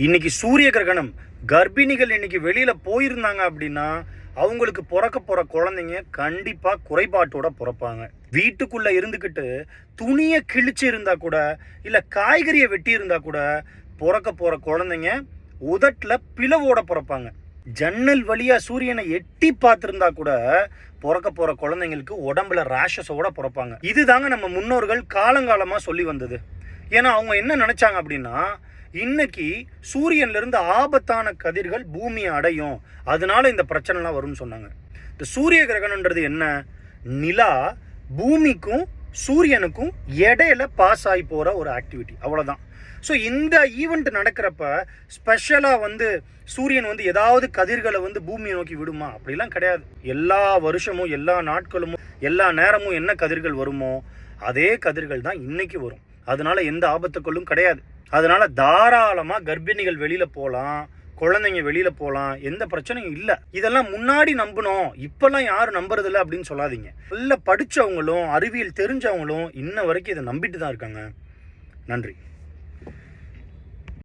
இன்னைக்கு சூரிய கிரகணம், கர்ப்பிணிகள் இன்னைக்கு வெளியில போயிருந்தாங்க அப்படின்னா அவங்களுக்கு பிறக்க போற குழந்தைங்க கண்டிப்பா குறைபாட்டோட பிறப்பாங்க. வீட்டுக்குள்ள இருந்துக்கிட்டு துணியை கிழிச்சு இருந்தா கூட, இல்ல காய்கறியை வெட்டி இருந்தா கூட பிறக்க போற குழந்தைங்க உதட்டுல பிளவோட பிறப்பாங்க. ஜன்னல் வழியா சூரியனை எட்டி பார்த்திருந்தா கூட பிறக்க போற குழந்தைங்களுக்கு உடம்புல ரேஷஸோட பிறப்பாங்க. இதுதாங்க நம்ம முன்னோர்கள் காலங்காலமா சொல்லி வந்தது. ஏன்னா அவங்க என்ன நினைச்சாங்க அப்படின்னா, இன்னைக்கு சூரியன்ல இருந்து ஆபத்தான கதிர்கள் பூமியை அடையும், அதனால இந்த பிரச்சனைலாம் வரும்னு சொன்னாங்க. இந்த சூரிய கிரகணம்ன்றது என்ன? நிலா பூமிக்கும் சூரியனுக்கும் இடையில பாஸ் ஆகி போற ஒரு ஆக்டிவிட்டி, அவ்வளவுதான். ஸோ இந்த ஈவெண்ட் நடக்கிறப்ப ஸ்பெஷலாக சூரியன் ஏதாவது கதிர்களை பூமியை நோக்கி விடுமா? அப்படிலாம் கிடையாது. எல்லா வருஷமும் எல்லா நாட்களும் எல்லா நேரமும் என்ன கதிர்கள் வருமோ அதே கதிர்கள் தான் இன்னைக்கு வரும். அதனால எந்த ஆபத்துக்களும் கிடையாது. அதனால தாராளமாக கர்ப்பிணிகள் வெளியில போகலாம், குழந்தைங்க வெளியில போகலாம், எந்த பிரச்சனையும் இல்லை. இதெல்லாம் முன்னாடி நம்பணும், இப்பெல்லாம் யாரும் நம்புறது இல்லை அப்படின்னு சொல்லாதீங்க. நல்ல படித்தவங்களும் அறிவியல் தெரிஞ்சவங்களும் இன்ன வரைக்கும் இதை நம்பிட்டு தான் இருக்காங்க. நன்றி.